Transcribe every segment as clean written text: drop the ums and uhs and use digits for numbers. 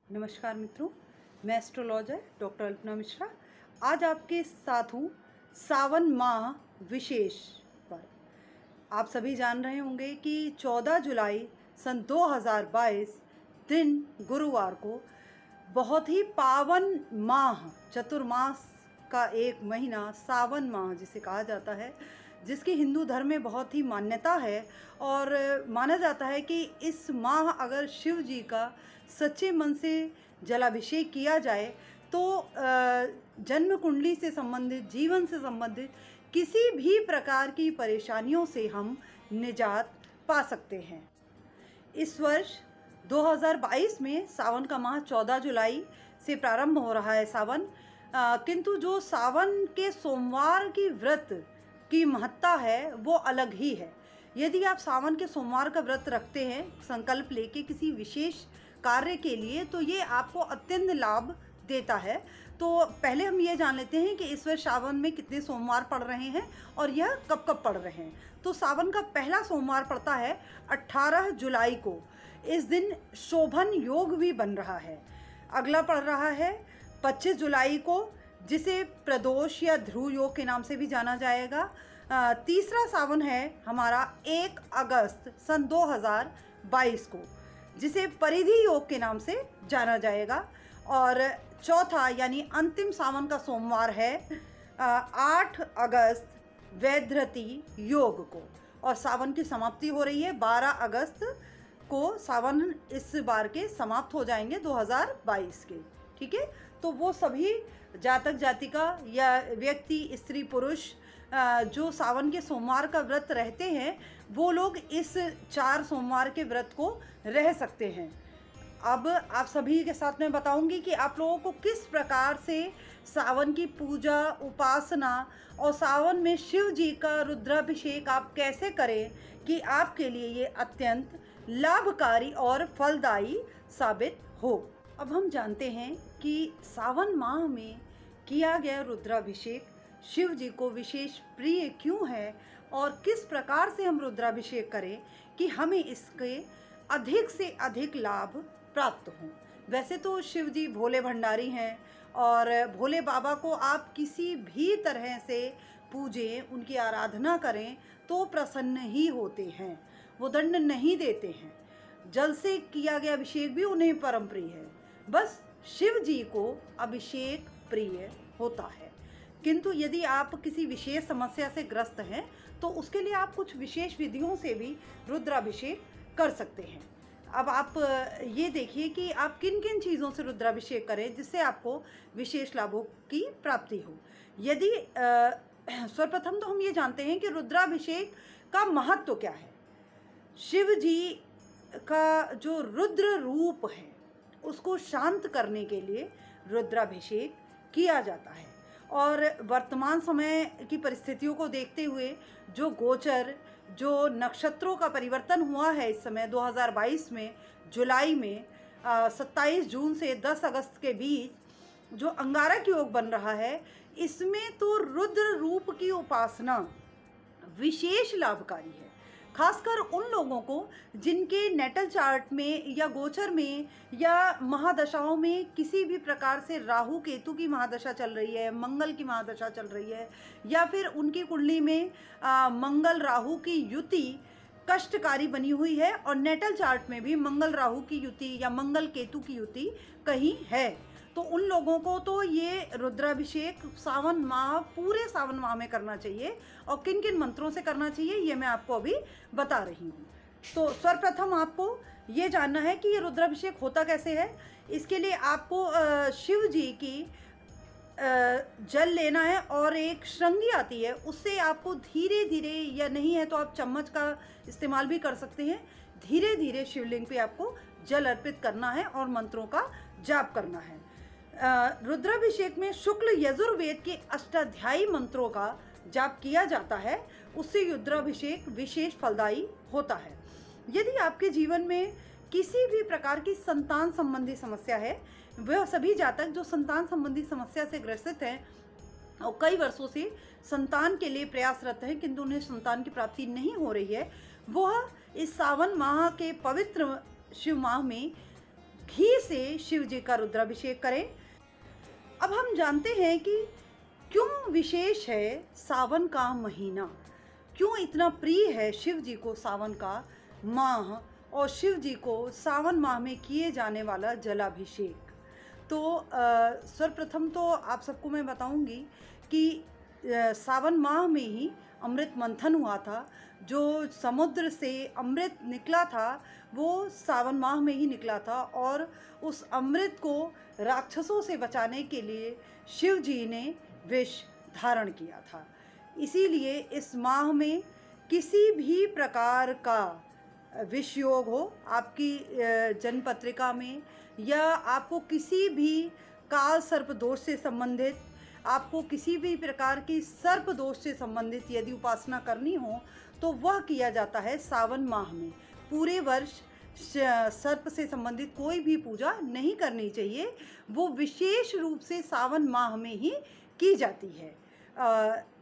नमस्कार मित्रों, मैं एस्ट्रोलॉजर डॉक्टर अल्पना मिश्रा आज आपके साथ हूँ सावन माह विशेष पर। आप सभी जान रहे होंगे कि 14 जुलाई सन 2022 दिन गुरुवार को बहुत ही पावन माह चतुर्मास का एक महीना सावन माह जिसे कहा जाता है, जिसकी हिंदू धर्म में बहुत ही मान्यता है। और माना जाता है कि इस माह अगर शिव जी का सच्चे मन से जलाभिषेक किया जाए तो जन्म कुंडली से संबंधित, जीवन से संबंधित किसी भी प्रकार की परेशानियों से हम निजात पा सकते हैं। इस वर्ष 2022 में सावन का माह 14 जुलाई से प्रारंभ हो रहा है सावन, किंतु जो सावन के सोमवार की व्रत की महत्ता है वो अलग ही है। यदि आप सावन के सोमवार का व्रत रखते हैं संकल्प लेके किसी विशेष कार्य के लिए, तो ये आपको अत्यंत लाभ देता है। तो पहले हम ये जान लेते हैं कि इस वर्ष सावन में कितने सोमवार पड़ रहे हैं और यह कब कब पड़ रहे हैं। तो सावन का पहला सोमवार पड़ता है 18 जुलाई को। इस दिन शोभन योग भी बन रहा है। अगला पड़ रहा है 25 जुलाई को, जिसे प्रदोष या ध्रुव योग के नाम से भी जाना जाएगा। तीसरा सावन है हमारा 1 अगस्त सन 2022 को, जिसे परिधि योग के नाम से जाना जाएगा। और चौथा यानी अंतिम सावन का सोमवार है 8 अगस्त वैधृति योग को। और सावन की समाप्ति हो रही है 12 अगस्त को। सावन इस बार के समाप्त हो जाएंगे 2022 के, ठीक है। तो वो सभी जातक जातिका या व्यक्ति, स्त्री पुरुष जो सावन के सोमवार का व्रत रहते हैं, वो लोग इस 4 सोमवार के व्रत को रह सकते हैं। अब आप सभी के साथ मैं बताऊंगी कि आप लोगों को किस प्रकार से सावन की पूजा, उपासना और सावन में शिव जी का रुद्राभिषेक आप कैसे करें कि आपके लिए ये अत्यंत लाभकारी और फलदायी साबित हो। अब हम जानते हैं कि सावन माह में किया गया रुद्राभिषेक शिव जी को विशेष प्रिय क्यों है और किस प्रकार से हम रुद्राभिषेक करें कि हमें इसके अधिक से अधिक लाभ प्राप्त हों। वैसे तो शिव जी भोले भंडारी हैं और भोले बाबा को आप किसी भी तरह से पूजें, उनकी आराधना करें तो प्रसन्न ही होते हैं, वो दंड नहीं देते हैं। जल से किया गया अभिषेक भी उन्हें परम प्रिय है। बस शिव जी को अभिषेक प्रिय होता है। किंतु यदि आप किसी विशेष समस्या से ग्रस्त हैं तो उसके लिए आप कुछ विशेष विधियों से भी रुद्राभिषेक कर सकते हैं। अब आप ये देखिए कि आप किन किन चीज़ों से रुद्राभिषेक करें जिससे आपको विशेष लाभों की प्राप्ति हो। यदि सर्वप्रथम तो हम ये जानते हैं कि रुद्राभिषेक का महत्व क्या है। शिव जी का जो रुद्र रूप है उसको शांत करने के लिए रुद्राभिषेक किया जाता है। और वर्तमान समय की परिस्थितियों को देखते हुए जो गोचर, जो नक्षत्रों का परिवर्तन हुआ है इस समय 2022 में जुलाई में 27 जून से 10 अगस्त के बीच जो अंगारक योग बन रहा है, इसमें तो रुद्र रूप की उपासना विशेष लाभकारी है। खासकर उन लोगों को जिनके नेटल चार्ट में या गोचर में या महादशाओं में किसी भी प्रकार से राहु केतु की महादशा चल रही है, मंगल की महादशा चल रही है, या फिर उनकी कुंडली में मंगल राहु की युति कष्टकारी बनी हुई है और नेटल चार्ट में भी मंगल राहु की युति या मंगल केतु की युति कहीं है। तो उन लोगों को तो ये रुद्राभिषेक सावन माह, पूरे सावन माह में करना चाहिए। और किन किन मंत्रों से करना चाहिए ये मैं आपको अभी बता रही हूँ। तो सर्वप्रथम आपको ये जानना है कि ये रुद्राभिषेक होता कैसे है। इसके लिए आपको शिव जी की जल लेना है और एक श्रृंगी आती है, उससे आपको धीरे धीरे, या नहीं है तो आप चम्मच का इस्तेमाल भी कर सकते हैं, धीरे धीरे शिवलिंग पे आपको जल अर्पित करना है और मंत्रों का जाप करना है। रुद्राभिषेक में शुक्ल यजुर्वेद के अष्टाध्यायी मंत्रों का जाप किया जाता है, उससे रुद्राभिषेक विशेष फलदायी होता है। यदि आपके जीवन में किसी भी प्रकार की संतान संबंधी समस्या है, वह सभी जातक जो संतान संबंधी समस्या से ग्रसित हैं और कई वर्षों से संतान के लिए प्रयासरत हैं किंतु उन्हें संतान की प्राप्ति नहीं हो रही है, वह इस सावन माह के पवित्र शिव माह में घी से शिव जी का रुद्राभिषेक करें। अब हम जानते हैं कि क्यों विशेष है सावन का महीना, क्यों इतना प्रिय है शिव जी को सावन का माह और शिव जी को सावन माह में किए जाने वाला जलाभिषेक। तो सर्वप्रथम तो आप सबको मैं बताऊंगी कि सावन माह में ही अमृत मंथन हुआ था। जो समुद्र से अमृत निकला था वो सावन माह में ही निकला था और उस अमृत को राक्षसों से बचाने के लिए शिव जी ने विष धारण किया था। इसीलिए इस माह में किसी भी प्रकार का विष योग हो आपकी जन्म पत्रिका में, या आपको किसी भी काल सर्प दोष से संबंधित, आपको किसी भी प्रकार की सर्प दोष से संबंधित यदि उपासना करनी हो तो वह किया जाता है सावन माह में। पूरे वर्ष सर्प से संबंधित कोई भी पूजा नहीं करनी चाहिए, वो विशेष रूप से सावन माह में ही की जाती है।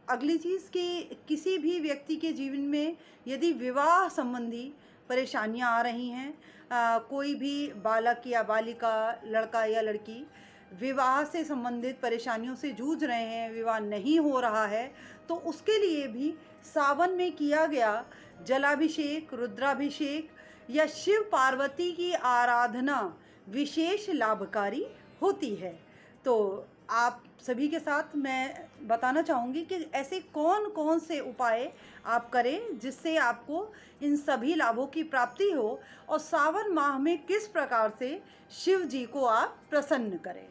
अगली चीज़ कि किसी भी व्यक्ति के जीवन में यदि विवाह संबंधी परेशानियां आ रही हैं, कोई भी बालक या बालिका, लड़का या लड़की विवाह से संबंधित परेशानियों से जूझ रहे हैं, विवाह नहीं हो रहा है, तो उसके लिए भी सावन में किया गया जलाभिषेक, रुद्राभिषेक या शिव पार्वती की आराधना विशेष लाभकारी होती है। तो आप सभी के साथ मैं बताना चाहूँगी कि ऐसे कौन कौन से उपाय आप करें जिससे आपको इन सभी लाभों की प्राप्ति हो, और सावन माह में किस प्रकार से शिव जी को आप प्रसन्न करें।